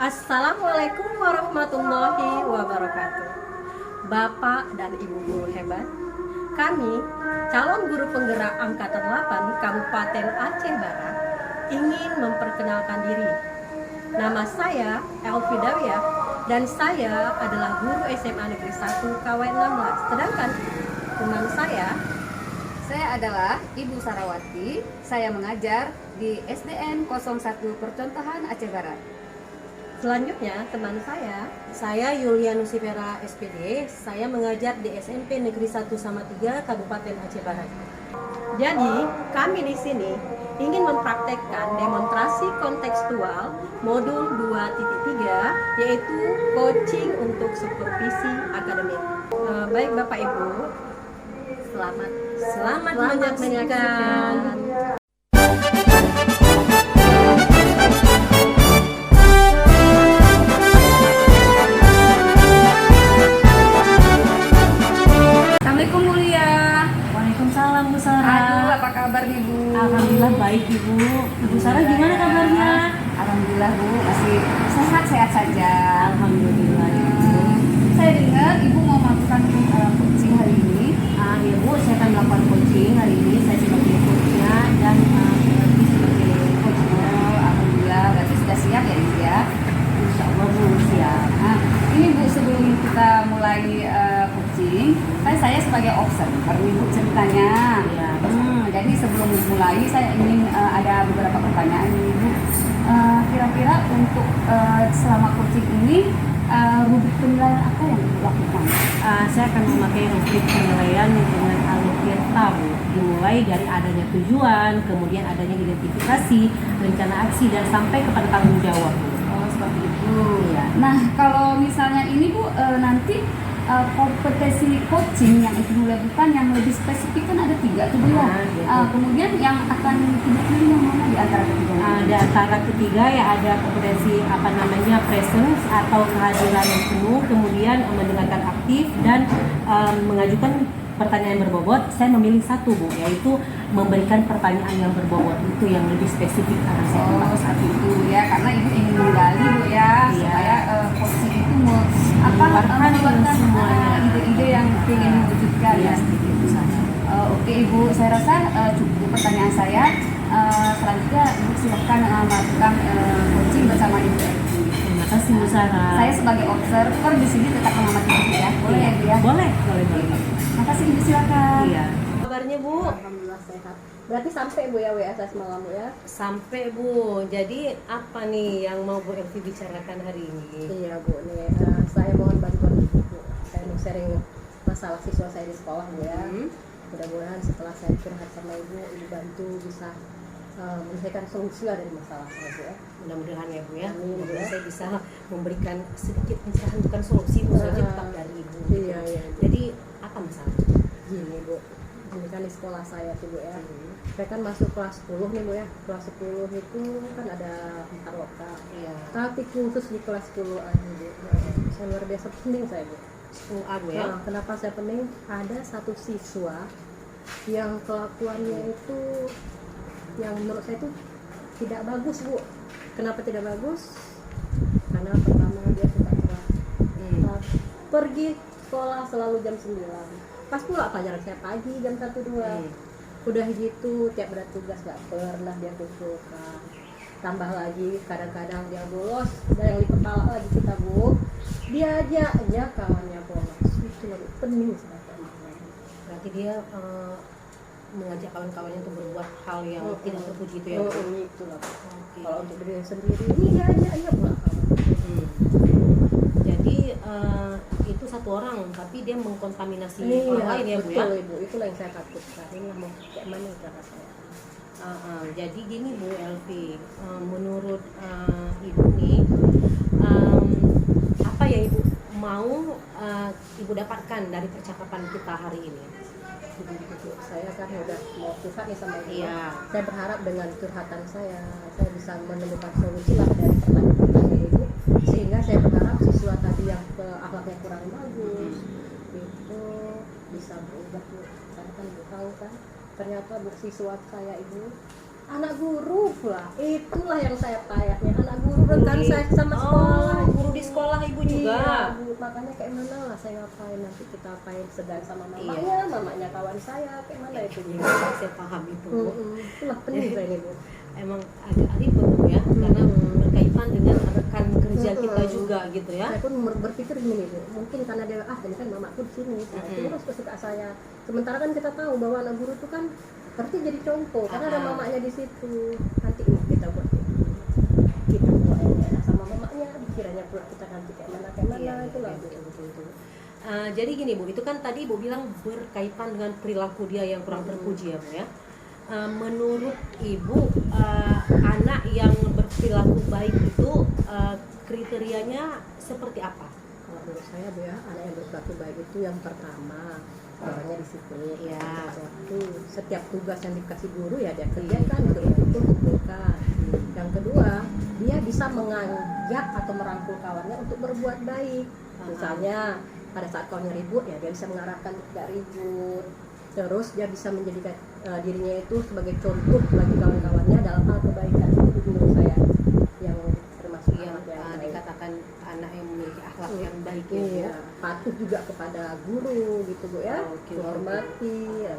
Assalamualaikum warahmatullahi wabarakatuh. Bapak dan Ibu guru hebat, kami calon guru penggerak Angkatan 8 Kabupaten Aceh Barat ingin memperkenalkan diri. Nama saya Elvi Dawiyah dan saya adalah guru SMA Negeri 1 KW 16. Sedangkan teman saya adalah Ibu Sarawati. Saya mengajar di SDN 01 Percontohan Aceh Barat. selanjutnya teman saya Yuliana Nusipera SPD. Saya mengajar di SMP Negeri 1 sama 3 Kabupaten Aceh Barat. Jadi, kami di sini ingin mempraktekkan demonstrasi kontekstual modul 2.3 yaitu coaching untuk supervisi akademik. Baik Bapak Ibu, selamat menyaksikan. Assalamualaikum Mulia. Waalaikumsalam Bu Sarah. Aduh, apa kabar nih Bu? Alhamdulillah baik Ibu. Ibu Sarah gimana kabarnya? Alhamdulillah Bu, masih sehat-sehat saja. Alhamdulillah Ibu. Saya dengar Ibu mau melakukan coaching hari ini. Ya Bu, saya akan melakukan coaching hari ini. Saya sebagai coachnya dan Ibu sebagai coachnya. Alhamdulillah, berarti sudah siap ya Ibu ya? Insya Allah Bu siap. Nah, ini Bu, sebelum kita mulai coaching, kan saya sebagai observer nih Bu ceritanya. Ya. Jadi sebelum mulai saya ingin ada beberapa pertanyaan nih Bu. Kira-kira untuk selama coaching ini rubrik penilaian apa yang Ibu lakukan? Saya akan memakai rubrik penilaian dengan alur tahu, dimulai dari adanya tujuan, kemudian adanya identifikasi, rencana aksi, dan sampai kepada tanggung jawab. Oh, seperti itu. Iya. Nah, kalau misalnya ini Bu, nanti kompetensi coaching yang Ibu lakukan yang lebih spesifik kan ada 3 tuh Bu ya. Gitu. Kemudian yang akan Ibu pilih yang mana di antara ketiga? Di antara ketiga ya ada kompetensi presence atau kehadiran yang penuh, kemudian mendengarkan aktif dan mengajukan pertanyaan berbobot. Saya memilih satu Bu, yaitu memberikan pertanyaan yang berbobot, itu yang lebih spesifik karena saya Satu itu ya, karena Ibu ingin menggali Bu ya, Iya. supaya coaching itu Mengeluarkan semuanya. ide-ide yang ingin diwujudkan ya ya. sedikit Bu Sarah. Oke Ibu, saya rasa cukup pertanyaan saya. Selanjutnya Ibu silakan melakukan coaching bersama Ibu Elvi. Terima kasih Bu Sarah. Saya sebagai observer di sini tetap mengamati Ibu ya. Boleh ya Bu ya? Boleh. Terima kasih Ibu, silakan. Iya. Kabarnya Bu? Alhamdulillah sehat. Berarti sampai Bu ya WA saya semalam Bu ya? Sampai Bu. Jadi apa nih yang mau Bu Elvi bicarakan hari ini? Iya Bu, nih saya mohon bantuan Ibu Bu. Saya mau sharing masalah siswa saya di sekolah Bu ya. Mudah-mudahan setelah saya curhat sama Ibu bantu bisa menyelesaikan solusi lah dari masalah saya Bu ya. Mudah-mudahan ya Bu ya. Amin, Mudah-mudahan ya. saya bisa memberikan sedikit pencerahan, bukan solusi Bu, saja tetap dari Ibu. Iya. Jadi apa masalahnya? Gini Bu, ini kan di sekolah saya tuh Bu ya. Saya kan masuk kelas 10 nih Bu ya. Kelas 10 itu kan ada 4 lokal. Iya. Tapi khusus di kelas 10 aja Bu. Saya luar biasa penting saya Bu. 10A Bu ya. Nah, kenapa saya penting? Ada satu siswa yang kelakuannya itu yang menurut saya itu tidak bagus Bu. Kenapa tidak bagus? Karena pertama dia suka telat. Pergi sekolah selalu jam 9. Pas pula pelajaran saya pagi jam 1-2. Udah gitu tiap ada tugas gak pernah dia kumpulkan. Tambah lagi kadang-kadang dia bolos dan yang di kepala lagi kita Bu. Dia aja kawannya bolos. Itu lebih pening sebetulnya. Berarti dia mengajak kawan-kawannya untuk berbuat hal yang tidak terpuji itu ya Bu? Itu lah. Oke. Kalau untuk diri sendiri, ini aja pula. Jadi itu satu orang, tapi dia mengkontaminasi orang lain ya Bu ya? Betul Ibu, itulah yang saya takutkan. Ini mau kayak mana cara saya? Jadi gini Bu Elvi, menurut Ibu nih, apa ya Ibu mau Ibu dapatkan dari percakapan kita hari ini? Saya kan udah mau curhat nih sama Ibu. Iya. Saya berharap dengan curhatan saya bisa menemukan solusi lah dari pertanyaan-pertanyaan Ibu, sehingga saya berharap siswa tadi yang akhlaknya kurang bagus itu bisa berubah Bu. Karena kan Ibu tahu kan, ternyata Bu siswa saya Ibu anak guru pula, itulah yang saya payahnya. Anak guru rekan saya sama sekolah. Guru di sekolah ibu juga. Iya, Bu. Makanya kayak mana lah saya ngapain, nanti kita apain sedang sama mamanya, mamanya kawan saya, kayak mana itu. Saya paham itu Bu. Itulah pening saya ini, Bu. Emang agak ribet Bu ya, karena berkaitan dengan rekan kerja kita juga gitu ya. Saya pun berpikir gini, Bu, mungkin karena dia ini kan mamaku di sini, terus kesuka saya. Sementara kan kita tahu bahwa anak guru itu kan berarti jadi contoh, karena ada mamanya di situ. Nanti kita buat kita buat enak sama mamanya, kiranya pula kita nanti kayak mana itulah. Betul. Jadi gini Bu, itu kan tadi Bu bilang berkaitan dengan perilaku dia yang kurang terpuji ya Bu ya. Menurut Ibu, anak yang berperilaku baik itu kriterianya seperti apa? Kalau menurut saya Bu ya, anak yang berperilaku baik itu yang pertama orangnya disiplin, tepat waktu. Setiap tugas yang dikasih guru ya dia kerjakan, itu kumpulkan. Yang kedua, dia bisa mengajak atau merangkul kawannya untuk berbuat baik. Misalnya pada saat kawannya ribut ya dia bisa mengarahkan untuk tidak ribut. Terus dia bisa menjadikan dirinya itu sebagai contoh bagi kawan-kawannya dalam hal kebaikan. Itu menurut saya yang termasuk Yang baik. dikatakan anak yang memiliki akhlak yang baik ya. Iya, patuh juga kepada guru gitu Bu ya, menghormati ya.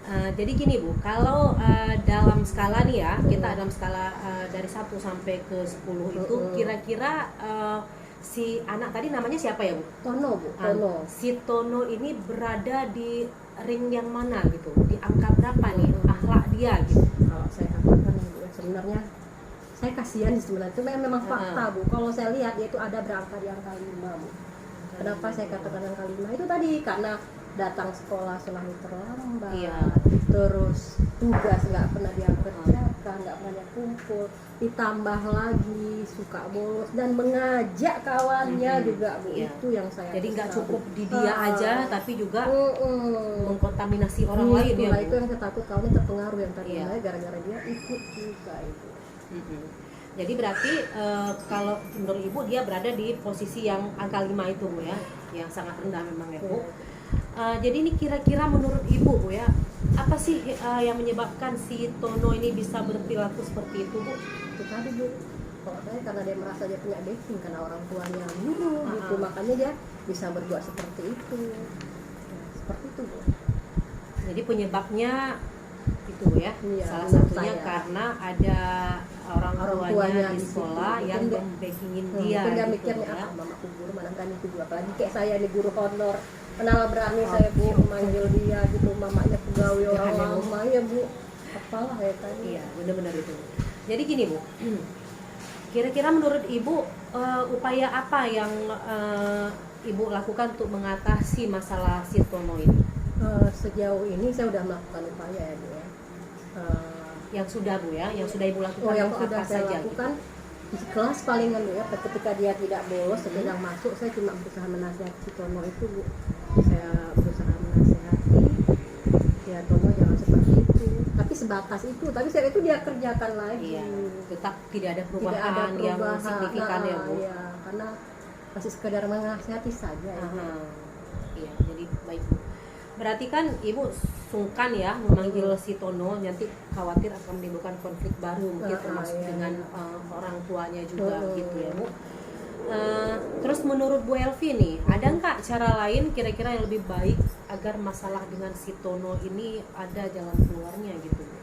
Jadi gini Bu, kalau dalam skala nih ya, kita dalam skala dari 1 sampai ke 10 itu kira-kira si anak tadi namanya siapa ya Bu? Tono Bu, Tono. Si Tono ini berada di ring yang mana gitu? Di angka berapa nih akhlak dia gitu? Kalau saya katakan Bu, sebenarnya saya kasihan sebenarnya, cuma memang fakta Bu. Kalau saya lihat dia itu ada berangkat di angka 5 Bu. Kenapa saya katakan angka 5? Itu tadi karena datang sekolah selalu terlambat, terus tugas nggak pernah dia kerjakan, nggak pernah dia kumpul, ditambah lagi suka bolos dan mengajak kawannya juga Bu. Itu yang saya jadi nggak kesal, cukup Bu. di dia aja tapi juga mengkontaminasi orang lain ya Bu. Itu yang saya takut kawannya terpengaruh yang tadi gara-gara dia ikut juga itu. Jadi berarti kalau menurut Ibu dia berada di posisi yang angka 5 itu Bu ya, yang sangat rendah memang ya Bu. Jadi ini kira-kira menurut Ibu Bu ya, apa sih yang menyebabkan si Tono ini bisa berperilaku seperti itu Bu? Itu tadi Bu, kalau saya karena dia merasa dia punya backing karena orang tuanya guru gitu, makanya dia bisa berbuat seperti itu. Seperti itu Bu. Jadi penyebabnya itu Bu ya, salah satunya karena ada orang tuanya di sekolah yang membackingin dia. Mungkin dia gitu, mikirnya ya. mamaku guru mana berani itu Bu, apalagi kayak saya nih guru honor, kenal berani saya Bu memanggil dia gitu, mamanya pegawai orang lama ya Bu, apalah ya tadi. Iya, benar-benar itu. Jadi gini Bu, kira-kira menurut Ibu upaya apa yang Ibu lakukan untuk mengatasi masalah si Tono ini? Sejauh ini saya sudah melakukan upaya ya Bu ya. Yang sudah Bu ya, yang sudah Ibu lakukan yang itu sudah apa saya saja? lakukan di kelas palingan Bu ya, ketika dia tidak bolos sedang masuk, saya cuma berusaha menasihati si Tono itu Bu. Saya berusaha menasihati ya Tono jangan seperti itu, tapi sebatas itu, tapi setelah itu dia kerjakan lagi. Iya, tetap tidak ada Tidak perubahan, ada yang perubahan signifikan ya Bu. ya, karena masih sekedar menasihati saja ya. Iya, jadi baik Bu. Berarti kan Ibu sungkan ya memanggil si Tono, nanti khawatir akan menimbulkan konflik baru mungkin termasuk dengan orang tuanya juga gitu ya Bu. Terus menurut Bu Elvi nih, ada nggak cara lain kira-kira yang lebih baik agar masalah dengan si Tono ini ada jalan keluarnya gitu Bu?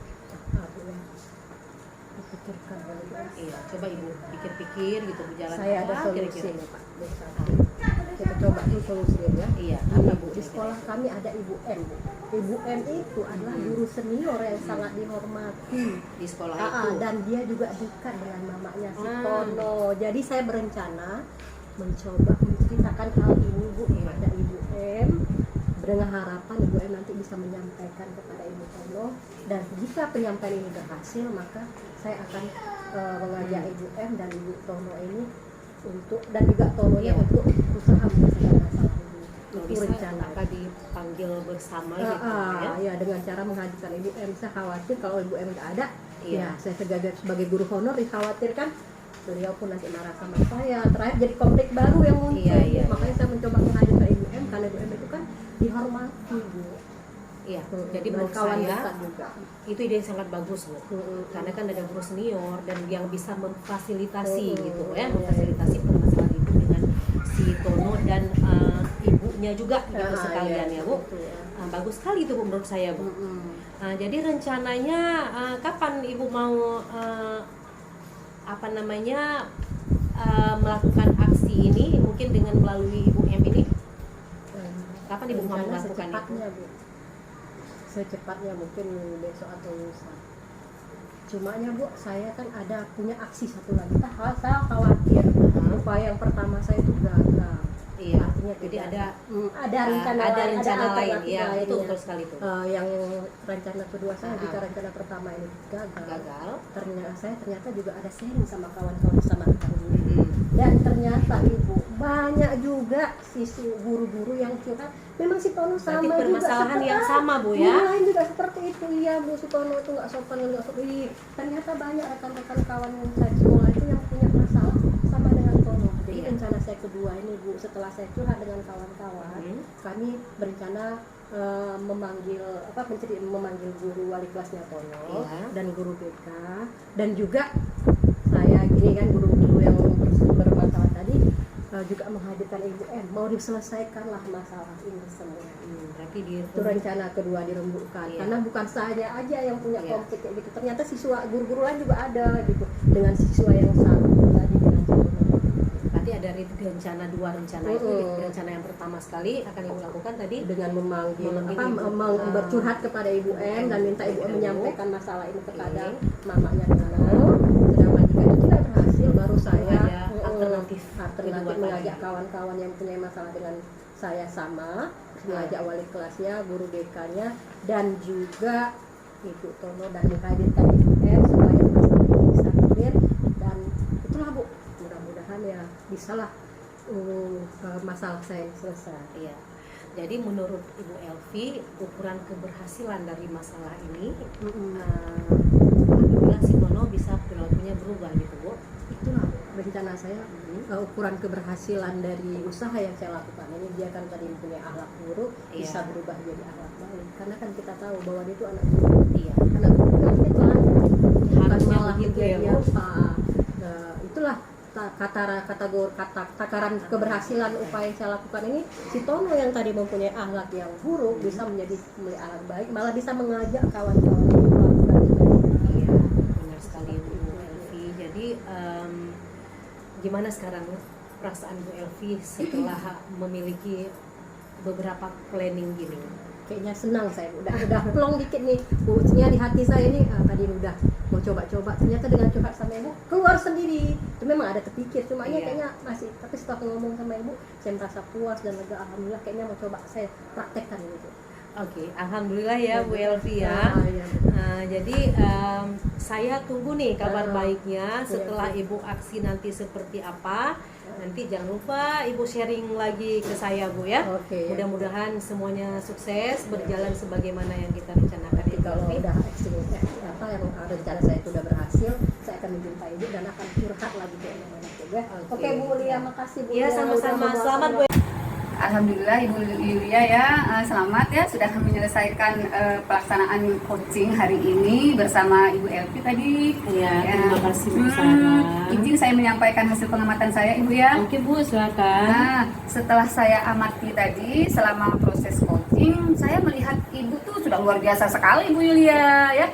Dipikirkan oleh Iya, coba Ibu pikir-pikir gitu Bu, jalan saya ada apa solusi kira-kira? nih Pak. Kita coba dulu solusinya ya. Iya, Ini apa Bu, di sekolah kami ada Ibu M Bu. Ibu M itu adalah guru senior yang sangat dihormati Di sekolah itu. dan dia juga dekat dengan mamanya si Tono. Jadi saya berencana mencoba menceritakan hal ini Bu kepada Ibu M, dengan harapan Ibu M nanti bisa menyampaikan kepada Ibu Tono, dan jika penyampaian ini berhasil maka saya akan mengajak Ibu M dan Ibu Tono ini untuk, dan juga Tononya untuk berusaha menyelesaikan masalah ini. Itu Bisa rencana. apa dipanggil bersama gitu ya? Ya dengan cara menghadirkan Ibu M. Saya khawatir kalau Ibu M nggak ada, Iya. ya saya sebagai guru honor dikhawatirkan beliau pun nanti marah sama saya. Terakhir jadi konflik baru yang muncul. Iya. Makanya saya mencoba menghadirkan Ibu M karena Ibu M itu kan dihormati Bu. Iya, Mm-mm. jadi Dan menurut kawan saya dekat juga. itu ide yang sangat bagus Bu. Karena kan ada guru senior dan yang bisa memfasilitasi gitu ya, memfasilitasi permasalahan itu dengan si Tono dan ibunya juga gitu sekalian ya Bu. Gitu ya. Bagus sekali itu Bu menurut saya Bu. Jadi rencananya kapan Ibu mau melakukan aksi ini mungkin dengan melalui Ibu M ini? Kapan Ibu mau Rencana melakukan itu? secepatnya, Bu. Secepatnya mungkin besok atau lusa. Cumanya Bu, saya kan ada punya aksi satu lagi. Saya khawatir upaya yang pertama saya itu gagal. Iya. Artinya Jadi tidak ada ada rencana lain. Iya, lainnya. betul sekali itu. Yang rencana kedua saya jika rencana pertama ini gagal. Ternyata juga ada sharing sama kawan-kawan sama rekan guru. Dan ternyata Ibu banyak juga siswa guru-guru yang curhat. Memang si Tono sama Berarti juga permasalahan seperti yang sama Bu ya. Guru lain juga seperti itu. Iya Bu, si Tono itu nggak sopan, nggak sopan. Ternyata banyak rekan-rekan kawan saya di sekolah itu yang punya masalah sama dengan Tono. Jadi rencana saya kedua ini Bu, setelah saya curhat dengan kawan-kawan, kami berencana memanggil guru wali kelasnya Tono dan guru BK, dan juga saya gini kan guru-guru yang bermasalah tadi juga menghadirkan Ibu M, mau diselesaikanlah masalah ini semua. Berarti Itu rencana kedua dirembukkan. Karena bukan saya aja yang punya konflik kayak gitu. Ternyata siswa guru-guru lain juga ada gitu dengan siswa yang sama tadi dengan Tono. Berarti ada rencana dua rencana itu. Rencana yang pertama sekali akan Ibu lakukan tadi dengan memanggil Ibu. bercurhat kepada Ibu M dan minta Ibu M menyampaikan masalah ini kepada mamanya Tono. Sedangkan jika itu tidak berhasil, baru saya alternatif mengajak kawan-kawan yang punya masalah dengan saya sama, mengajak wali kelasnya, guru BK-nya, dan juga Ibu Tono, dan menghadirkan Ibu M supaya masalah ini bisa clear. Dan itulah Bu, mudah-mudahan ya bisalah masalah saya selesai. Iya. Jadi menurut Ibu Elvi, ukuran keberhasilan dari masalah ini apabila si Tono bisa perilakunya berubah gitu Bu. Itulah rencana saya, ukuran keberhasilan dari usaha yang saya lakukan ini. Dia kan tadi punya akhlak buruk, bisa berubah jadi akhlak baik. Karena kan kita tahu bahwa dia itu anak buruk. Anak buruk kan itu Harusnya begitu ya Bu. Itulah takaran keberhasilan upaya yang saya lakukan ini. Si Tono yang tadi mempunyai akhlak yang buruk bisa menjadi akhlak baik, malah bisa mengajak kawan-kawan melakukan kebaikan. Iya, benar sekali Bu Elvi. Jadi gimana sekarang perasaan Bu Elvi setelah memiliki beberapa planning gini? Kayaknya senang saya, udah plong dikit nih. Buatnya di hati saya ini tadi udah mau coba-coba, ternyata dengan curhat sama Ibu keluar sendiri. Itu memang ada terpikir, cuma kayaknya masih, tapi setelah ngomong sama Ibu saya merasa puas dan lega. Alhamdulillah, kayaknya mau coba saya praktekkan ini. Oke, alhamdulillah ya Bu Elvi ya. Jadi saya tunggu nih kabar baiknya setelah Ibu aksi nanti seperti apa. Nanti jangan lupa Ibu sharing lagi ke saya Bu ya. Mudah-mudahan semuanya sukses, berjalan sebagaimana yang kita rencanakan. Kalau udah yang rencana saya itu udah berhasil, saya akan menjumpai Ibu dan akan curhat lagi ke anak-anak juga. Oke Bu Lia, makasih Bu. Ya sama-sama, selamat Bu. Alhamdulillah Ibu Yulia ya, selamat ya sudah menyelesaikan pelaksanaan coaching hari ini bersama Ibu Elvi tadi. Ya, terima kasih Bu Sarah. Izin saya menyampaikan hasil pengamatan saya Ibu ya. Oke Bu, silakan. Nah, setelah saya amati tadi selama proses coaching, saya melihat Ibu tuh sudah luar biasa sekali Bu Yulia ya.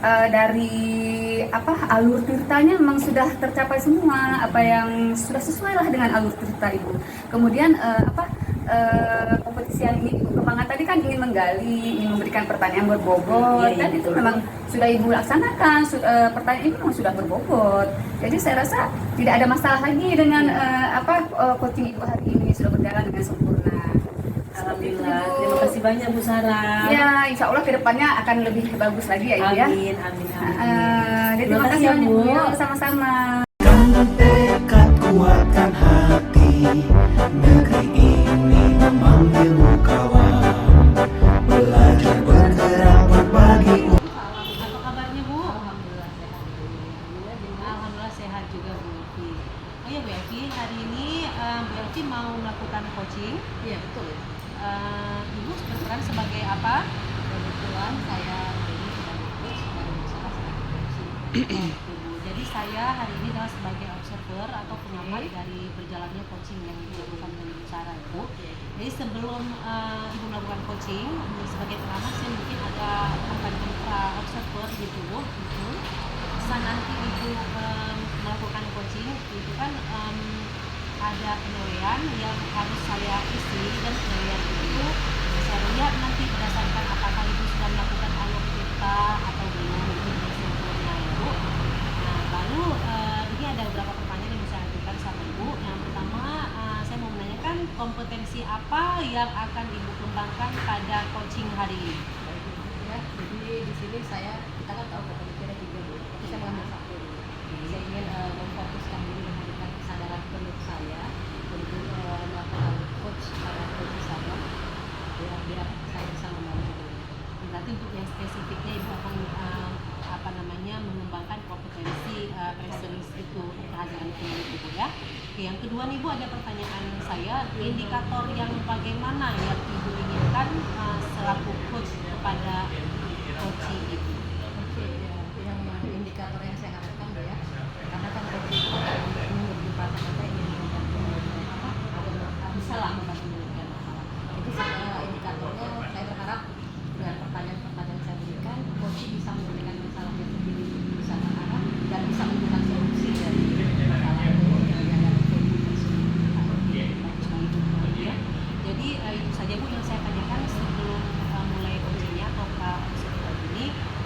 Dari alur ceritanya memang sudah tercapai semua apa yang sudah sesuai lah dengan alur cerita Ibu. Kemudian kompetisi yang ini Ibu kembangkan tadi kan ingin menggali, ingin memberikan pertanyaan berbobot, dan itu memang sudah Ibu laksanakan. Pertanyaan ini memang sudah berbobot. Jadi saya rasa tidak ada masalah lagi dengan coaching Ibu hari ini sudah berjalan dengan sempurna. Alhamdulillah, terima kasih banyak Bu Sarah. Ya, insya Allah kedepannya akan lebih bagus lagi ya Ibu ya. Amin. Jadi terima kasih ya Bu. Sama-sama. Dengan tekad kuatkan hati, negeri ini memanggilmu kawan. Belajar bergerak berbagi. Apa kabarnya Bu? Alhamdulillah sehat juga Bu Elvi. Oh ya Bu Elvi, hari ini Bu Elvi mau melakukan coaching. Iya betul. Ibu berperan sebagai apa? Kebetulan saya hari ini sebagai coach dan salah satu coaching. Ibu. Jadi saya hari ini adalah sebagai observer atau pengamat dari berjalannya coaching yang dilakukan oleh Ibu Sarah, Ibu. Jadi sebelum Ibu melakukan coaching, sebagai pengamat saya mungkin ada membantu observer gitu, Bu. Gitu. Saat nanti Ibu melakukan coaching, itu kan ada penilaian yang harus saya isi, dan penilaian itu saya lihat nanti berdasarkan apakah Ibu sudah melakukan alur kita atau belum, itu dari sempurna, Ibu. Nah, lalu ini ada beberapa pertanyaan yang saya ajukan sama Ibu. Yang pertama, saya mau menanyakan kompetensi apa yang akan Ibu kembangkan pada coaching hari ini? Ya, jadi di sini kita kan tahu kompetensi ada 3, Bu. Tapi saya mengambil satu dulu. Saya ingin memfokuskan diri memberikan kesadaran penuh saya untuk melakukan coach pada coach saya, ya, biar saya bisa membantu. Berarti untuk yang spesifiknya Ibu akan mengembangkan kompetensi presence itu, kehadiran itu, Ibu, ya. Oke, yang kedua nih, Bu, ada pertanyaan saya, indikator yang bagaimana yang Ibu inginkan selaku coach kepada coaching Ibu? Oke, ya, yang indikator yang saya harapkan, Bu, ya, karena kan coach itu ingin berjumpa dengan saya, ingin membantu bisa lah membantu memberikan masalah. Jadi indikatornya saya berharap dengan pertanyaan-pertanyaan yang saya berikan, coach bisa memberikan masalahnya sendiri, bisa mengarah dan bisa menemukan solusi dari masalah itu yang ada di Ya. Jadi itu saja, Bu, yang saya tanyakan sebelum mulai coachingnya atau observer ini.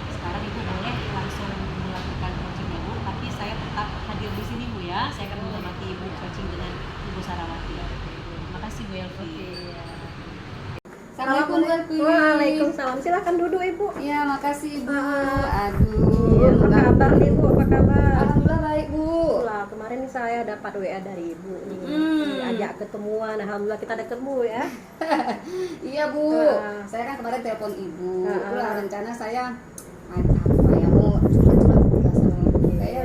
Sekarang Ibu boleh langsung melakukan coachingnya, Bu, tapi saya tetap hadir di sini, Bu, ya. Saya akan menghormati Ibu coaching dengan Ibu Sarawati. Terima kasih, Bu Elvi. Assalamualaikum Bu Elvi. Waalaikumsalam. Silakan duduk, Ibu. Ya, makasih Bu. Iya, Aduh. apa kabar nih, Bu? Apa kabar? Alhamdulillah baik Bu. Lah, kemarin nih saya dapat WA dari Ibu nih. Hmm. Diajak ketemuan. Alhamdulillah kita ketemu ya. Iya Bu. Saya kan kemarin telepon Ibu. Itulah rencana saya apa ya, mau curhat sama Ibu. Kayaknya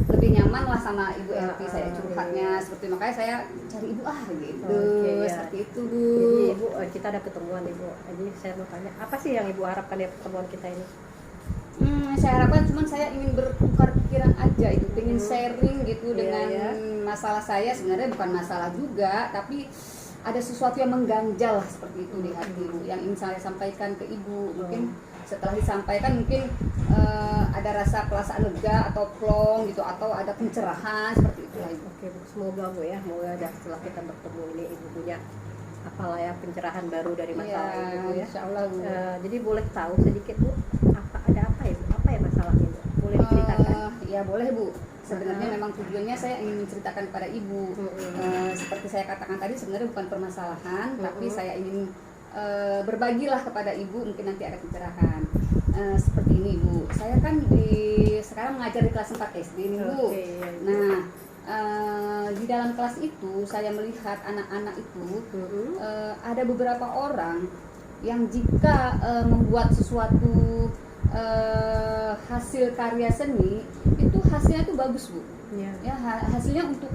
lebih nyaman lah sama Ibu Elvi, saya curhatnya seperti, makanya saya cari Ibu gitu. Oke, ya. Seperti itu Bu. Jadi Ibu, kita ada ketemuan Ibu. Jadi saya mau tanya, apa sih yang Ibu harapkan dari pertemuan kita ini? Saya harapkan cuman saya ingin bertukar pikiran aja, itu ingin sharing gitu Iya, dengan ya. masalah saya. Sebenarnya bukan masalah juga, tapi ada sesuatu yang mengganjal seperti itu di hati Ibu, yang ingin saya sampaikan ke Ibu. Mungkin setelah disampaikan mungkin ada rasa perasaan lega atau plong gitu, atau ada pencerahan seperti itu lah Ibu. Oke, Bu. Semoga Bu ya, semoga setelah kita bertemu ini Ibu punya apalah ya pencerahan baru dari masalah Iya, Ibu ya. insya Allah Bu. Jadi boleh tahu sedikit Bu, ada apa ya Bu? Apa ya masalahnya Bu? Boleh diceritakan? Ya boleh Bu. Sebenarnya memang tujuannya saya ingin menceritakan kepada Ibu. Seperti saya katakan tadi, sebenarnya bukan permasalahan, tapi saya ingin berbagilah kepada Ibu, mungkin nanti ada pencerahan. Seperti ini Bu, saya kan sekarang mengajar di kelas 4 SD nih Bu. Oke. Nah, di dalam kelas itu saya melihat anak-anak itu ada beberapa orang yang jika membuat sesuatu hasil karya seni, itu hasilnya itu bagus Bu. Iya. Ya, hasilnya untuk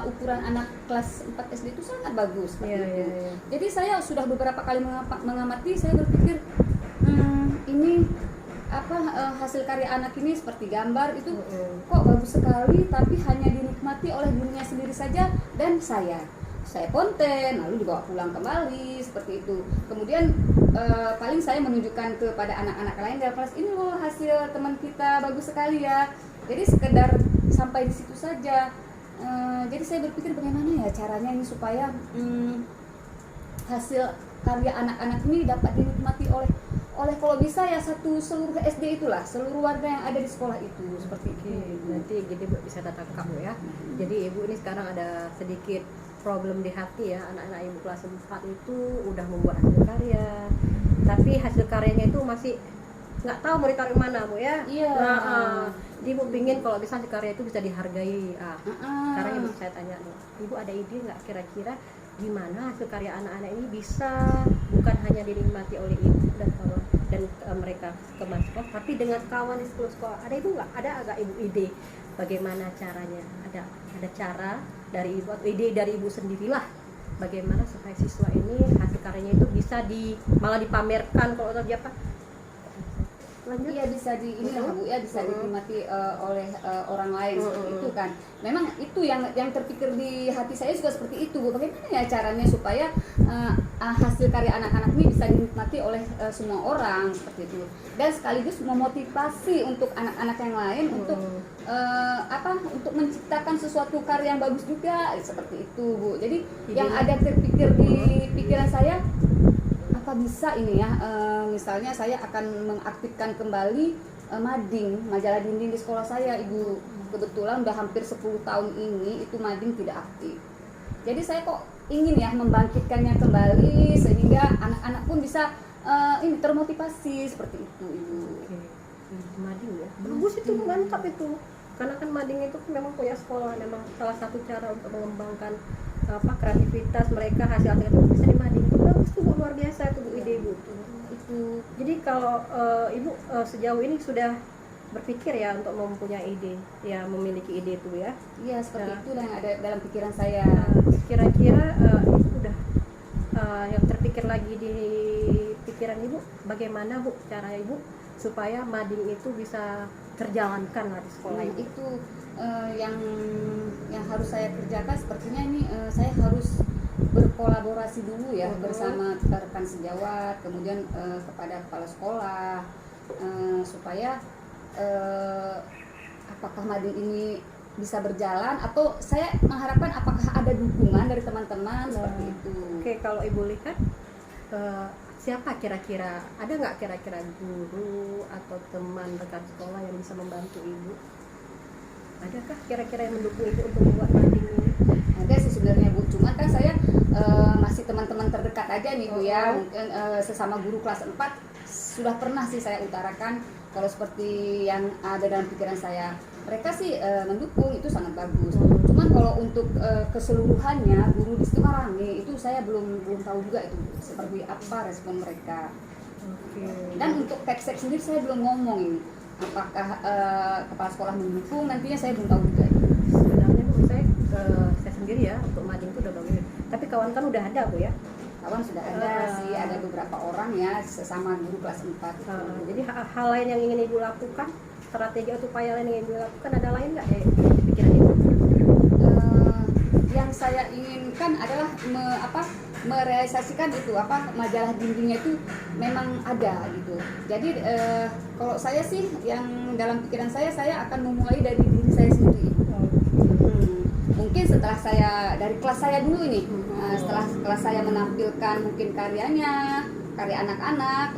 ukuran anak kelas 4 SD itu sangat bagus seperti Iya, itu. iya, iya. Jadi saya sudah beberapa kali mengamati, saya berpikir ini apa hasil karya anak ini seperti gambar itu kok bagus sekali, tapi hanya dinikmati oleh dirinya sendiri saja dan saya konten lalu dibawa pulang kembali seperti itu. Kemudian paling saya menunjukkan kepada anak-anak lain dalam kelas, ini loh hasil teman kita bagus sekali ya. Jadi sekedar sampai di situ saja. Jadi saya berpikir bagaimana ya caranya ini supaya hasil karya anak-anak ini dapat dinikmati oleh kalau bisa ya seluruh SD itulah, seluruh warga yang ada di sekolah itu seperti itu. Nanti gini Bu bisa datang ke kamu ya. Jadi Ibu ini sekarang ada sedikit problem di hati ya. Anak-anak Ibu kelas 4 itu udah membuat hasil karya, tapi hasil karyanya itu masih nggak tahu mau ditaruh mana Bu ya. Iya. Jadi Ibu pingin kalau bisa hasil karya itu bisa dihargai. Sekarang Ibu saya tanya nih, Ibu ada ide nggak kira-kira gimana hasil karya anak-anak ini bisa bukan hanya dinikmati oleh Ibu dan kawan dan mereka ke sekolah, tapi dengan kawan di sekolah. Ada Ibu nggak? Ada agak Ibu ide bagaimana caranya? Ada cara dari Ibu atau ide dari Ibu sendirilah bagaimana supaya siswa ini hasil karyanya itu bisa malah dipamerkan kalau dia apa? Lanjut. Iya bisa ini lah Bu ya, bisa dinikmati oleh orang lain seperti itu kan. Memang itu yang terpikir di hati saya juga seperti itu Bu. Bagaimana ya caranya supaya hasil karya anak-anak ini bisa dinikmati oleh semua orang seperti itu. Dan sekaligus memotivasi untuk anak-anak yang lain untuk untuk menciptakan sesuatu karya yang bagus juga seperti itu Bu. Jadi yang ada terpikir di pikiran saya, apa bisa ini ya, misalnya saya akan mengaktifkan kembali mading, majalah dinding di sekolah saya Ibu. Kebetulan udah hampir 10 tahun ini itu mading tidak aktif. Jadi saya kok ingin ya membangkitkannya kembali sehingga anak-anak pun bisa ini termotivasi seperti itu Ibu. Oke. Mading ya, bagus itu, mantap itu. Karena kan mading itu memang punya sekolah, memang salah satu cara untuk mengembangkan kreativitas mereka, hasil itu bisa di mading. Itu bagus tuh, luar biasa tuh ide Ibu. Itu. Jadi kalau Ibu sejauh ini sudah berpikir ya untuk mempunyai ide, ya memiliki ide itu ya. Iya seperti itu yang ada dalam pikiran saya. Kira-kira udah yang terpikir lagi di pikiran Ibu, bagaimana Bu cara Ibu supaya mading itu bisa terjalankan lah di sekolah Ibu? Itu yang harus saya kerjakan sepertinya ini saya harus berkolaborasi dulu ya bersama rekan sejawat, kemudian kepada kepala sekolah supaya apakah mading ini bisa berjalan atau saya mengharapkan apakah ada dukungan dari teman-teman seperti itu. Oke, kalau Ibu lihat siapa kira-kira, ada nggak kira-kira guru atau teman rekan sekolah yang bisa membantu Ibu? Adakah kira-kira yang mendukung Ibu untuk membuat mading ini? Ada sih sebenarnya Bu, cuma kan saya masih teman-teman terdekat aja nih Bu ya, mungkin sesama guru kelas 4 sudah pernah sih saya utarakan kalau seperti yang ada dalam pikiran saya. Mereka sih mendukung, itu sangat bagus. Cuman kalau untuk keseluruhannya guru di situ rame, itu saya belum tahu juga itu seperti apa respon mereka. Dan untuk Pepsek sendiri saya belum ngomong ini. Apakah kepala sekolah mendukung, nantinya saya belum tahu juga. Sebenarnya Bu, saya sendiri ya untuk mading itu udah bagus. Tapi kawan kan udah ada Bu ya. Kawan sudah ada sih, ada beberapa orang ya sesama guru kelas 4. Jadi hal lain yang ingin Ibu lakukan, strategi atau upaya lain yang Ibu lakukan, ada lain nggak di pikiran Ibu? Yang saya inginkan adalah merealisasikan itu majalah dindingnya itu memang ada gitu. Jadi kalau saya sih yang dalam pikiran saya akan memulai dari diri saya sendiri. Mungkin setelah saya dari kelas saya dulu ini, setelah kelas saya menampilkan mungkin karya anak-anak,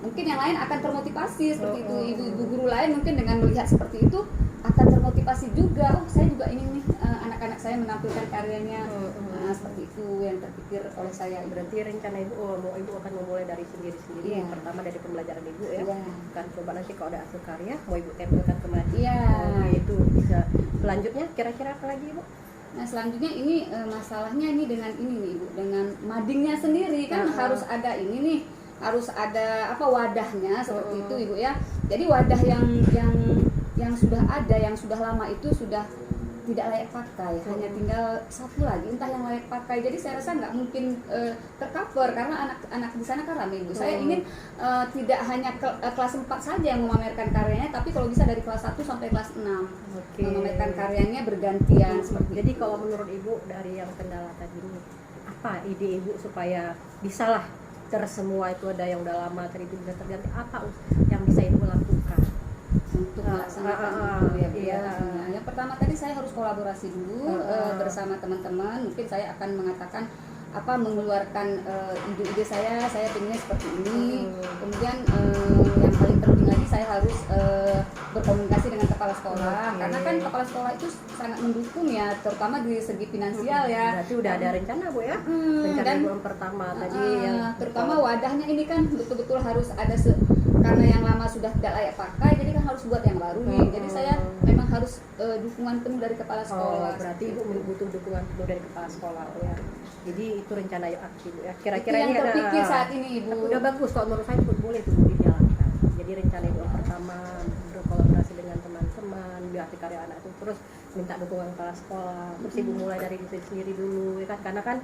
mungkin yang lain akan termotivasi seperti itu. Ibu guru lain mungkin dengan melihat seperti itu akan termotivasi juga. Oh, saya juga ingin nih anak-anak saya menampilkan karyanya. Seperti itu yang terpikir oleh saya. Berarti rencana Ibu, Ibu akan memulai dari sendiri-sendiri. Iya. Pertama dari pembelajaran Ibu ya. Iya. Kan coba nanti kalau ada hasil karya mau Ibu tempelkan ke mading. Iya. Itu bisa. Selanjutnya kira-kira apa lagi Ibu? Nah selanjutnya ini masalahnya ini dengan ini nih Ibu, dengan madingnya sendiri kan harus ada ini nih, harus ada wadahnya seperti itu Ibu ya. Jadi wadah yang sudah ada, yang sudah lama itu sudah tidak layak pakai, hanya tinggal satu lagi entah yang layak pakai. Jadi saya rasa nggak mungkin tercover karena anak-anak di sana kan ramai Ibu. Saya ingin tidak hanya kelas 4 saja yang memamerkan karyanya, tapi kalau bisa dari kelas 1 sampai kelas 6 memamerkan karyanya bergantian seperti Jadi itu. kalau menurut Ibu dari yang kendala tadi ini, apa ide Ibu supaya bisalah semua itu ada yang udah lama tadi itu bisa terganti, apa yang bisa Ibu lakukan Untuk melaksanakan itu ya. iya. Nah, yang pertama tadi saya harus kolaborasi dulu bersama teman-teman. Mungkin saya akan mengatakan mengeluarkan ide-ide saya pengennya seperti ini. Kemudian yang paling penting lagi saya harus berkomunikasi dengan kepala sekolah, karena kan kepala sekolah itu sangat mendukung ya, terutama di segi finansial ya. Berarti udah ada rencana Bu ya, rencana dan Ibu yang pertama tadi yang terutama wadahnya ini kan betul-betul harus ada karena yang lama sudah tidak layak pakai, jadi kan harus buat yang baru nih. Jadi saya memang harus dukungan penuh dari kepala sekolah. Berarti Ibu butuh dukungan penuh dari kepala sekolah ya. Jadi itu rencana yang aktif ya. Kira-kira itu yang ini terpikir saat ini Ibu. Udah bagus kalau menurut saya boleh itu dijalankan. Jadi rencana Ibu yang pertama berkolaborasi dengan teman-teman, biar karya anak itu terus minta dukungan kepala sekolah. Terus ibu mulai dari diri sendiri dulu ya kan, karena kan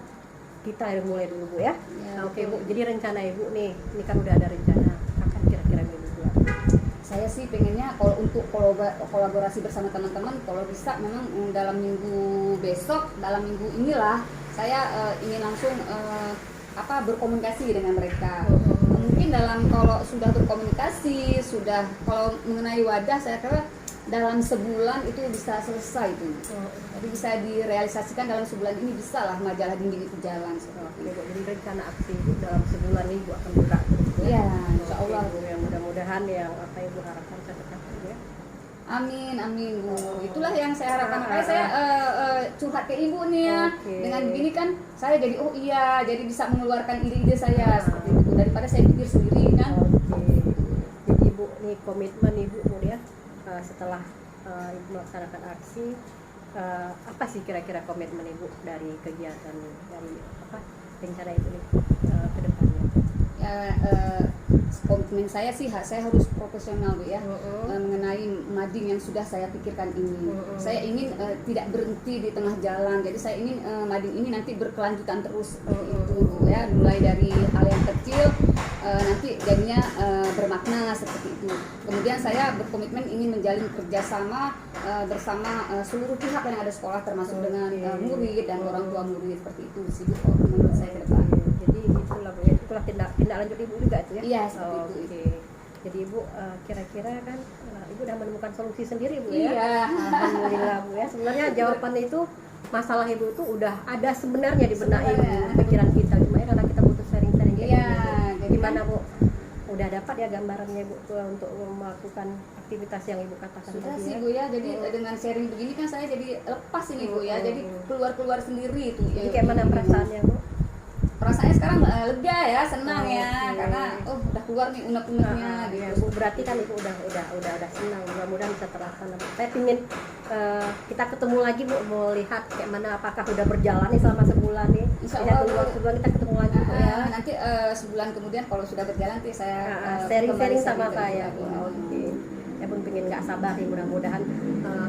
kita yang mulai dulu Bu ya. Ya, Nah, oke Bu, betul. jadi rencana ibu nih, ini kan udah ada rencana kapan kira-kira ibu buat? Saya sih pengennya kalau untuk kolaborasi bersama teman-teman, kalau bisa memang dalam minggu besok, dalam minggu inilah saya ingin langsung berkomunikasi dengan mereka. Mungkin kalau sudah berkomunikasi, kalau mengenai wadah, saya kira dalam sebulan itu bisa selesai itu. Jadi bisa direalisasikan dalam sebulan ini, bisa lah majalah dinding itu jalan. Oke Bu, jadi rencana aksi ibu dalam sebulan ini ibu akan buka terus Bu, Iya, Oke, insya Allah. Bu, yang mudah-mudahan yang apa ibu harapkan bisa tercapai ya. Amin, amin Bu. Itulah yang saya harapkan. Makanya saya curhat ke ibu nih ya. Oke. Dengan begini kan saya jadi oh iya, jadi bisa mengeluarkan ide-ide saya seperti itu daripada saya pikir sendiri kan. Oke, jadi ibu nih komitmen ibu kemudian setelah ibu melaksanakan aksi, apa sih kira-kira komitmen ibu dari kegiatan dari apa rencana itu nih ke depannya? Ya, komitmen saya sih saya harus profesional Bu ya. Mengenai mading yang sudah saya pikirkan ini. Saya ingin tidak berhenti di tengah jalan. Jadi saya ingin mading ini nanti berkelanjutan terus seperti itu Bu ya. Mulai dari hal yang kecil nanti jadinya bermakna seperti itu. Kemudian saya berkomitmen ingin menjalin kerjasama bersama seluruh pihak yang ada sekolah, termasuk dengan murid dan orang tua murid, seperti itu sih Bu menurut saya ke depan. Jadi itulah Bu, itulah tindak lanjut ibu juga itu ya. Iya, seperti itu. Oke. Jadi ibu kira-kira kan ibu udah menemukan solusi sendiri Bu Iya. ya. Alhamdulillah Bu ya. Sebenarnya jawaban itu masalah ibu itu udah ada sebenarnya di benak ibu, Sebenarnya. pikiran kita, cuma ya karena kita butuh sharing-sharing kayak Iya, gini. jadi Gimana Bu? Udah dapat ya gambarannya Bu untuk melakukan aktivitas yang ibu katakan Sudah tadi sih ya? Bu ya, jadi dengan sharing begini kan saya jadi lepas ini Bu ya, jadi keluar sendiri itu. Jadi kayak mana perasaannya Bu? Perasaannya sekarang lega ya, senang ya, Oke. karena udah keluar nih unek-uneknya Ya, gitu. Bu, berarti kan ibu udah senang, mudah-mudahan bisa terlaksana. Saya pingin kita ketemu lagi Bu, mau lihat kayak mana, apakah udah berjalan nih selama sebulan nih. Insya Tidak Allah, tunggu Bu. waktu sebulan kita ketemu lagi Bu ya. Nanti sebulan kemudian kalau sudah berjalan nanti saya Sharing-sharing kembali sama sharing saya ke Bu. ibu. Oke. Ya pun pingin nggak sabar nih, mudah-mudahan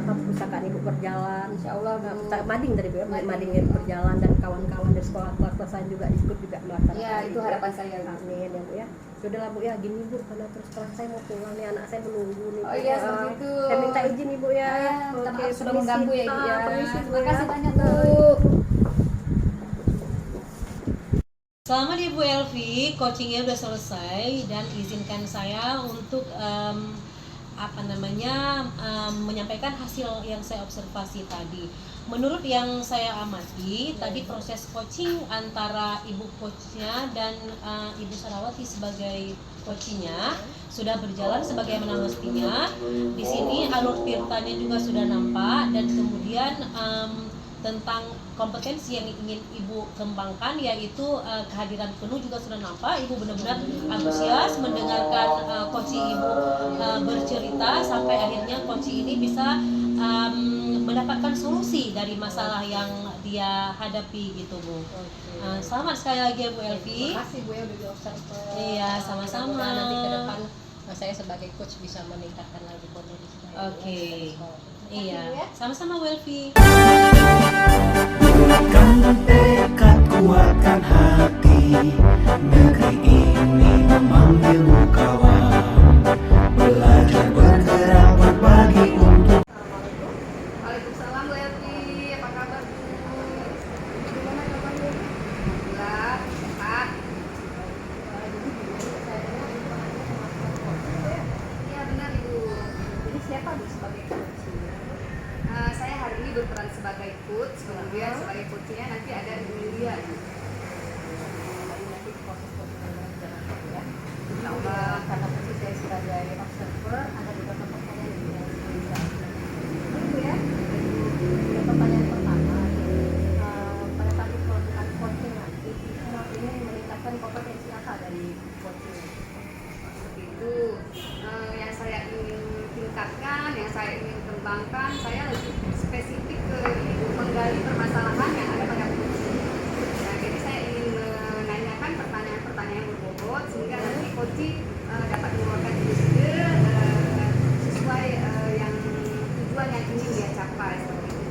perpustakaan ibu berjalan. Insya Allah Bu. Mading dari Bu ya, Mading. mading itu berjalan dan kawan-kawan dari sekolah kelas lain juga ikut juga melaksanakan. Ya, itu harapan saya Bu. Amin ya Bu ya. Yaudahlah Bu ya, gini Bu, karena terus terang saya mau pulang nih, anak saya menunggu nih. Oh iya, seperti itu. Saya minta izin Ibu ya. Ya, minta maaf sudah permisi. mengganggu ya Ibu ya. Permisi Bu Terima ya. kasih banyak Bu. Selamat Ibu Elvi, coachingnya udah selesai dan izinkan saya untuk menyampaikan hasil yang saya observasi tadi. Menurut yang saya amati, tadi proses coaching antara ibu coachnya dan ibu Sarawati sebagai coachnya sudah berjalan sebagaimana mestinya. Di sini alur tirtanya juga sudah nampak, dan kemudian tentang kompetensi yang ingin ibu kembangkan, yaitu kehadiran penuh juga sudah nampak. Ibu benar-benar antusias mendengarkan coaching ibu bercerita sampai akhirnya coaching ini bisa mendapatkan solusi dari masalah yang dia hadapi gitu Bu. Selamat sekali lagi ya Bu Elvi. Terima kasih Bu ya udah di observer. Iya, sama-sama. Mudah-mudahan nanti ke depan saya sebagai coach bisa meningkatkan lagi potensi saya. Oke. Ya. Iya, sama-sama Bu Elvi. Bulatkan tekad, kuatkan hati. Negeri ini memanggilmu kawan. Belajar bergerak berbagi untuk Waalaikumsalam Bu Elvi, apa kabar Bu? Gimana kabarnya? Alhamdulillah, sehat. Iya benar Ibu. Jadi siapa Bu sebagai coach? Saya hari ini berperan sebagai coach, kemudian sebagai coachnya nanti ada Emilia. Nanti proses-prosesnya berjalan ya. Insya Allah. Karena posisi saya sebagai observer, ada beberapa pertanyaan yang bisa. Itu ya. Jadi pertanyaan pertama, pada saat itu melakukan coaching nanti, kita ingin meningkatkan kompetensi apa dari coaching? Seperti itu. Yang saya ingin tingkatkan, yang saya ingin kembangkan, saya lebih spesifik ke menggali permasalahan yang ada pada coach. Nah, jadi saya ingin menanyakan pertanyaan-pertanyaan yang berbobot sehingga nanti coach dapat mengeluarkan ide sesuai yang tujuan yang ingin dia capai seperti itu.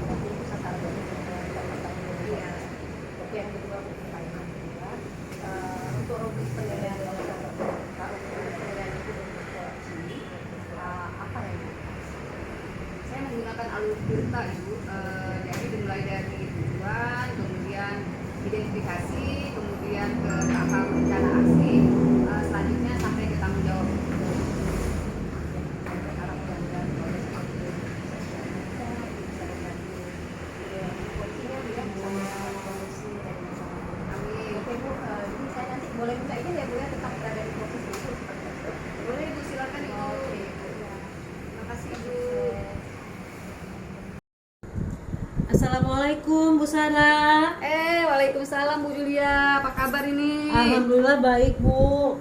menggunakan alur tirta Ibu. Jadi dimulai dari tujuan, kemudian identifikasi, kemudian ke tahap rencana aksi, selanjutnya sampai ke tanggung jawab. Oke Bu, jadi saya nanti boleh minta izin ya Bu ya, tetap berada di posisi itu. Boleh Ibu, silakan Ibu. Terima kasih Ibu. Assalamualaikum Bu Sarah. Waalaikumsalam Bu Julia, apa kabar ini? Alhamdulillah baik Bu.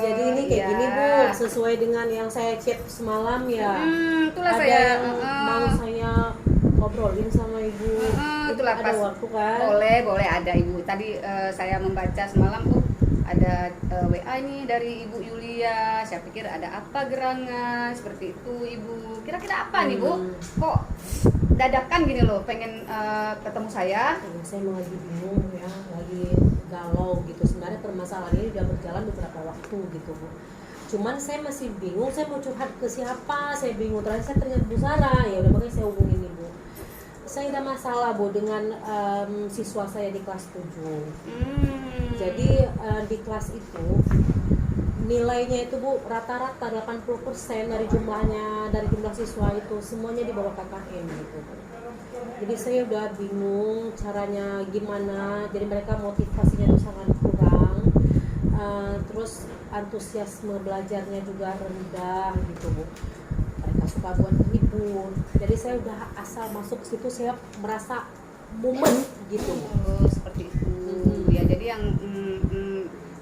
Jadi ini kayak iya. gini Bu, sesuai dengan yang saya chat semalam ya. Itulah Ada saya. yang mau saya obrolin sama Ibu. Itulah Ada pas. waktu kan? Boleh ada Ibu. Tadi saya membaca semalam tuh ada WA ini dari Ibu Yulia. Saya pikir ada apa gerangan seperti itu Ibu. Kira-kira apa nih Bu? Kok dadakan gini loh pengen ketemu saya? Ya, saya mau lagi bingung ya, lagi galau gitu. Sebenarnya permasalahan ini udah berjalan beberapa waktu gitu Bu. Cuman saya masih bingung, saya mau curhat ke siapa, saya bingung. Terakhir saya teringat Bu Sarah, ya udah makanya saya hubungin Ibu. Saya ada masalah Bu dengan siswa saya di kelas 7. Jadi di kelas itu nilainya itu Bu rata-rata 80% dari jumlah siswa itu semuanya di bawah KKM gitu. Jadi saya udah bingung caranya gimana. Jadi mereka motivasinya itu sangat kurang. Terus antusiasme belajarnya juga rendah gitu Bu. Mereka suka buat ribut. Jadi saya udah asal masuk ke situ saya merasa mumet gitu. Oh, seperti itu. Ya, jadi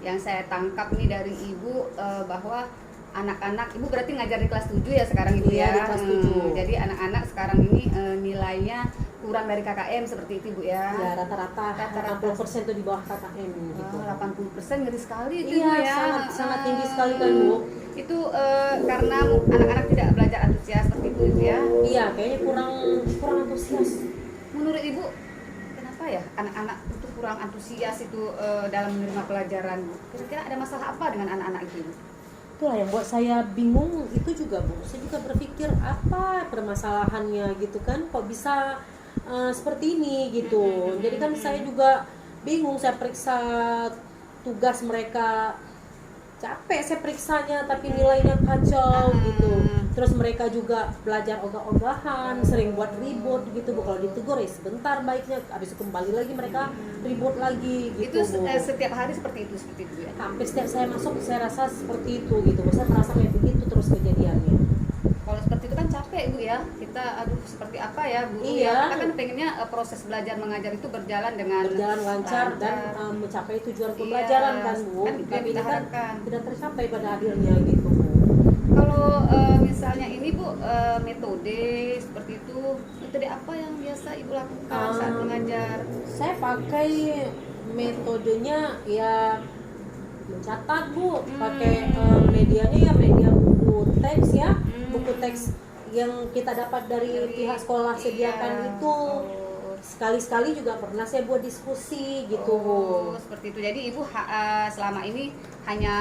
yang saya tangkap nih dari Ibu bahwa anak-anak, Ibu berarti ngajar di kelas 7 ya sekarang Ibu Iya, ya. di kelas 7. Jadi anak-anak sekarang ini nilainya kurang dari KKM seperti itu Bu ya. Ya rata-rata 80% itu di bawah KKM gitu. 80% ngeri sekali itu Iya, Bu ya. sangat tinggi sekali kan Bu. Itu karena anak-anak tidak belajar antusias seperti itu Ibu ya. Iya, kayaknya kurang antusias. Menurut Ibu kenapa ya anak-anak itu kurang antusias itu dalam menerima pelajaran Bu? Kira-kira ada masalah apa dengan anak-anak itu Bu? Itulah yang buat saya bingung itu juga Bu. Saya juga berpikir apa permasalahannya gitu kan, kok bisa seperti ini gitu. Jadi kan saya juga bingung, saya periksa tugas mereka, capek saya periksanya tapi nilainya kacau gitu. Terus mereka juga belajar ogah-ogahan, sering buat ribut gitu Bu. Kalau ditegur ya sebentar baiknya, habis itu kembali lagi mereka ribut lagi gitu Itu Bu. setiap hari seperti itu ya. Hampir setiap saya masuk saya rasa seperti itu gitu. Saya merasa kayak begitu terus kejadiannya. Kalau seperti itu kan capek Bu ya. Kita aduh seperti apa ya Bu Iya. ya. Kita kan pengennya proses belajar mengajar itu berjalan dengan lancar dan mencapai tujuan Iya, pembelajaran kan Bu. kan itu yang Tapi kita ini kan harapkan. tidak tercapai pada akhirnya gitu Bu. Kalau misalnya ini Bu metode seperti itu, metode apa yang biasa Ibu lakukan saat mengajar? Saya pakai metodenya ya mencatat Bu, pakai medianya ya media buku teks ya, buku teks yang kita dapat dari pihak sekolah sediakan Iya. itu. Sekali-sekali juga pernah saya buat diskusi gitu Bu. Oh, seperti itu. Jadi Ibu selama ini hanya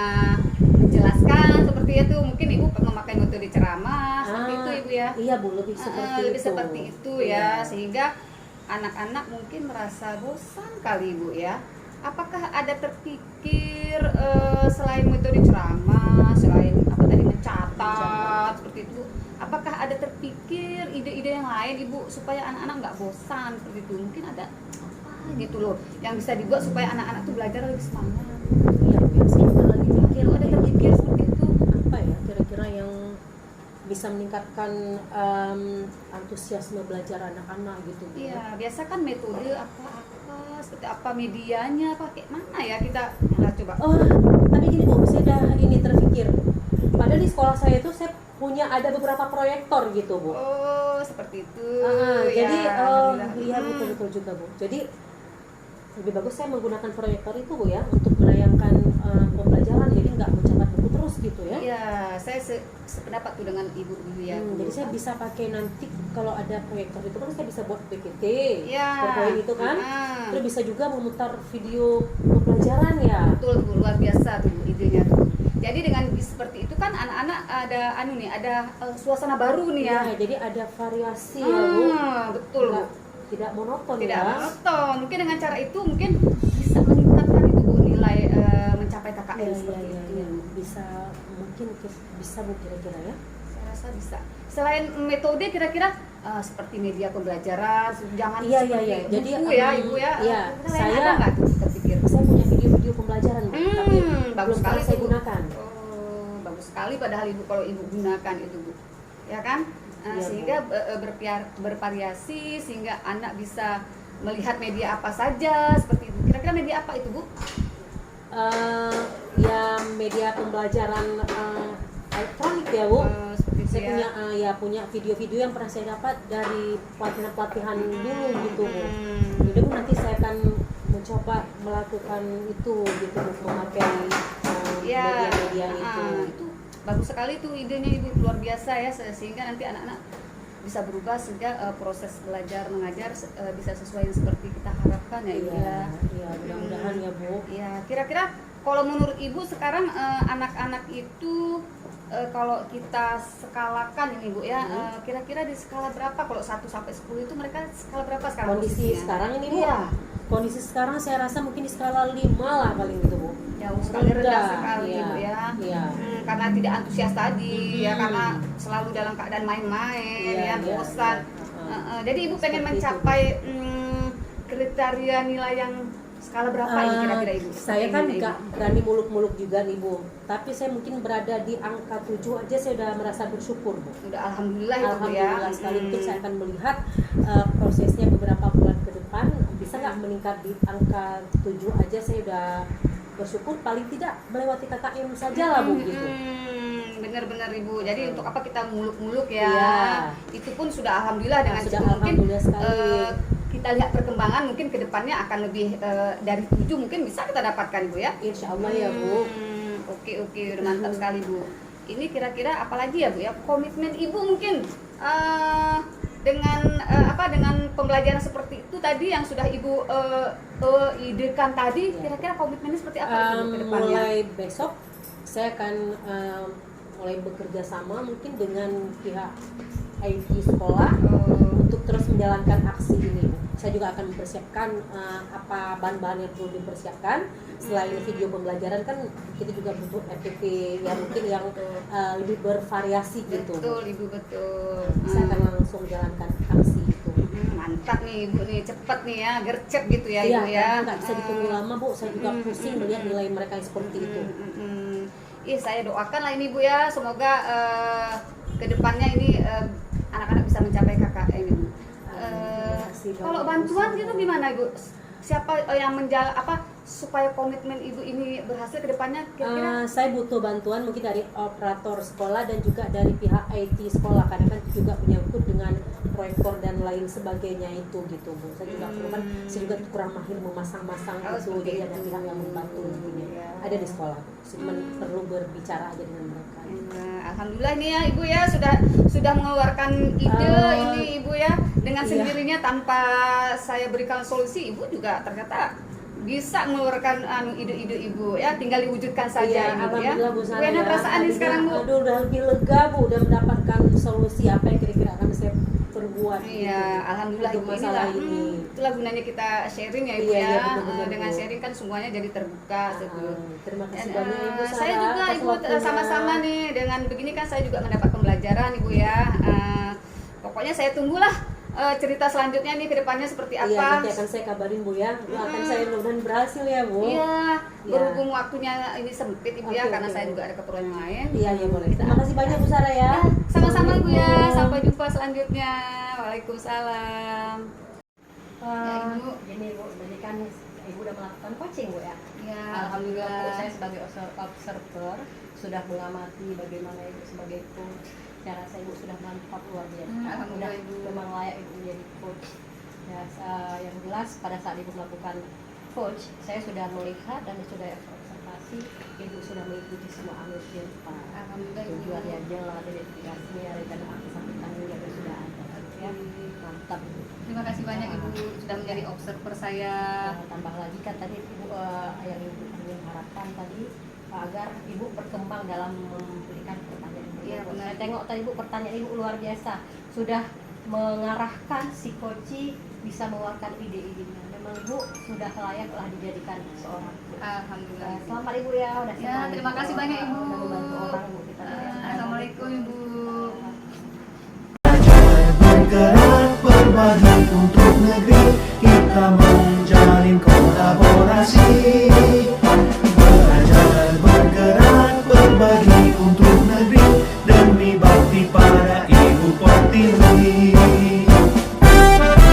menjelaskan seperti itu. Mungkin Ibu memakai metode ceramah seperti itu Ibu ya. Iya Bu, lebih seperti Lebih itu. seperti itu ya, sehingga anak-anak mungkin merasa bosan kali Ibu ya. Apakah ada terpikir selain metode ceramah, selain apa tadi mencatat seperti itu, apakah ada terpikir ide-ide yang lain Ibu supaya anak-anak nggak bosan seperti itu? Mungkin ada apa gitu loh yang bisa dibuat supaya anak-anak tuh belajar lebih semangat. Iya Bu, ya, saya juga lagi mikir Ada terpikir seperti itu? apa ya kira-kira yang bisa meningkatkan antusiasme belajar anak-anak gitu Bu. Iya, biasa kan metode apa seperti apa medianya, pakai mana ya kita coba. Oh, tapi gini Bu, saya udah ini terpikir. Padahal di sekolah saya itu saya punya ada beberapa proyektor gitu Bu. Oh, seperti itu. Jadi alhamdulillah. iya betul juga Bu. Jadi lebih bagus saya menggunakan proyektor itu Bu ya untuk menayangkan pembelajaran, jadi nggak mencatat buku terus gitu ya. Iya, saya sependapat tuh dengan Ibu dulu ya. Bu. Jadi saya bisa pakai nanti kalau ada proyektor itu kan saya bisa buat PPT, Iya. PowerPoint itu kan. Ah. Terus bisa juga memutar video pembelajaran ya. Betul Bu, luar biasa tuh Bu, idenya tuh. Jadi dengan seperti itu kan anak-anak ada ada suasana baru nih ya. Ya, jadi ada variasi ya Bu. Betul. Tidak monoton Tidak ya. monoton. Mungkin dengan cara itu mungkin bisa meningkatkan itu Bu, nilai mencapai KKN Iya, seperti iya, itu. iya. Bisa mungkin bisa Bu kira-kira ya. Saya rasa bisa. Selain metode kira-kira seperti media pembelajaran, jangan Iya, seperti iya. Jadi, buku ya Ibu ya. iya, Kira-kira lain saya- ada nggak tuh terpikir? Saya punya video-video pembelajaran Bu, tapi Bagus belum sekali pernah saya tuh. gunakan. Oh, bagus sekali padahal Ibu kalau Ibu gunakan itu Bu. Ya kan? Iya, Sehingga bervariasi sehingga anak bisa melihat media apa saja seperti itu. Kira-kira media apa itu Bu? Ya media pembelajaran elektronik ya Bu. Seperti itu Saya ya. punya video-video yang pernah saya dapat dari pelatihan-pelatihan dulu gitu Bu. Jadi Bu nanti saya akan mencoba melakukan itu gitu Bu, memakai Ya, media-media itu. itu bagus sekali tuh idenya Ibu, luar biasa ya, sehingga nanti anak-anak bisa berubah sehingga proses belajar mengajar bisa sesuai yang seperti kita harapkan ya Ibu ya. Iya, mudah-mudahan ya Bu. Ya, kira-kira kalau menurut Ibu sekarang anak-anak itu kalau kita skalakan ini Bu ya, kira-kira di skala berapa? Kalau 1 sampai 10 itu mereka skala berapa sekarang? Kondisi posisinya? sekarang ini Bu. Iya. Kondisi sekarang saya rasa mungkin di skala 5 lah paling gitu Bu. Jauh sekali rendah sekali Iya, Bu ya. iya. Karena tidak antusias tadi ya, karena selalu dalam keadaan main-main Iya, ya, iya, bosan. iya. Jadi Ibu pengen Seperti itu, mencapai kriteria nilai yang skala berapa ini kira-kira Ibu? Saya kan Pengennya, nggak berani muluk-muluk juga nih Bu, tapi saya mungkin berada di angka 7 aja saya udah merasa bersyukur Bu. Ibu? Udah alhamdulillah itu Bu ya. Alhamdulillah sekali. Mungkin saya akan melihat prosesnya beberapa bulan ke depan bisa nggak meningkat di angka 7 aja saya udah bersyukur, paling tidak melewati KKM saja lah Bu gitu. Benar-benar Ibu. Jadi untuk apa kita muluk-muluk ya? Iya. Itu pun sudah alhamdulillah dengan Sudah situ mungkin alhamdulillah sekali. kita lihat perkembangan mungkin ke depannya akan lebih dari 7 mungkin bisa kita dapatkan Bu ya. Insya Allah ya Bu. Oke, udah mantap sekali Bu. Ini kira-kira apalagi ya Bu ya, komitmen Ibu mungkin dengan dengan pembelajaran seperti itu tadi yang sudah Ibu idekan tadi, kira-kira komitmennya seperti apa Ibu ke depannya? Mulai besok saya akan mulai bekerja sama mungkin dengan pihak IT sekolah untuk terus menjalankan aksi ini. Saya juga akan mempersiapkan apa bahan-bahan yang perlu dipersiapkan. Selain video pembelajaran kan kita juga butuh FTP yang mungkin yang lebih bervariasi gitu. Betul Ibu, betul. Saya akan langsung jalankan aksi itu. Mantap nih Ibu nih, cepet nih ya, gercep gitu ya Iya, Ibu ya. karena nggak bisa ditunggu lama Bu. Saya juga pusing melihat nilai mereka yang seperti itu. Saya doakan lah ini Bu ya, semoga kedepannya ini anak-anak bisa mencapai KKN ini. Kalau bantuan gitu gimana Ibu? Siapa yang supaya komitmen Ibu ini berhasil kedepannya kira-kira? Saya butuh bantuan mungkin dari operator sekolah dan juga dari pihak IT sekolah, karena kan itu juga menyangkut dengan proyektor dan lain sebagainya itu gitu Bu. Saya juga perlu kan, saya juga kurang mahir memasang-masang itu, jadi ada pihak yang membantu ini. Ada di sekolah, cuma perlu berbicara aja dengan mereka. Alhamdulillah nih ya Ibu ya, sudah mengeluarkan ide ini Ibu ya, dengan sendirinya tanpa saya berikan solusi, Ibu juga ternyata bisa mengeluarkan ide-ide Ibu ya, tinggal diwujudkan saja Ibu ya. Alhamdulillah Bu Sarah. Gimana perasaan nih sekarang Bu? Aduh, udah lebih lega Bu, udah mendapatkan solusi apa yang kira-kira akan saya perbuat. Iya, alhamdulillah untuk Ibu, masalah inilah ini. itulah gunanya kita sharing ya Ibu Iya, ya. iya, betul-betul, Dengan Bu. sharing kan semuanya jadi terbuka gitu. Terima kasih Dan, banyak Ibu Sarah. saya juga atas Ibu waktunya. sama-sama nih, dengan begini kan saya juga mendapat pembelajaran Ibu ya. Pokoknya saya tunggulah cerita selanjutnya nih ke depannya seperti Iya, apa. nanti akan saya kabarin Bu ya. Doakan saya mudah-mudahan berhasil ya Bu. Iya, Iya. berhubung waktunya ini sempit Ibu ya, Oke, karena oke, saya Bu. juga ada keperluan yang lain. Iya, iya boleh. Terima kasih banyak Bu Sarah ya. Sama-sama Ibu ya, Assalamualaikum. sampai jumpa selanjutnya. Waalaikumsalam. Ya, Ibu. Gini Bu, jadi kan Ibu udah melakukan coaching Bu ya. Ya, Alhamdulillah Bu, saya sebagai observer sudah mengamati bagaimana Ibu sebagai coach. Saya rasa Ibu sudah mantap luar biasa. Alhamdulillah, Udah Ibu. memang layak Ibu menjadi coach. Ya, yang jelas pada saat Ibu melakukan coach, saya sudah melihat dan sudah observasi Ibu sudah mengikuti semua alur Pak. Alhamdulillah, Ibu. Tujuannya jelas, identifikasinya, rencana aksi sampai tanggung jawab sudah ada. Ya, mantap Ibu. Terima kasih banyak Ibu sudah menjadi observer saya. Tambah lagi kan tadi Ibu yang Ibu harapkan tadi agar ibu berkembang dalam memberikan pertanyaan. Iya, benar. Saya tengok tadi ibu pertanyaan ibu luar biasa, sudah mengarahkan si Koci bisa mengeluarkan ide-idenya. Memang ibu sudah layak lah dijadikan seorang. Alhamdulillah. Selamat ibu ya, udah Ya, terima kasih banyak ibu. Udah membantu orang ibu kita. Assalamualaikum ibu. Bergerak berbagi untuk negeri, kita menjalin kolaborasi. Belajar bergerak berbagi untuk negeri, demi bakti pada Ibu Pertiwi.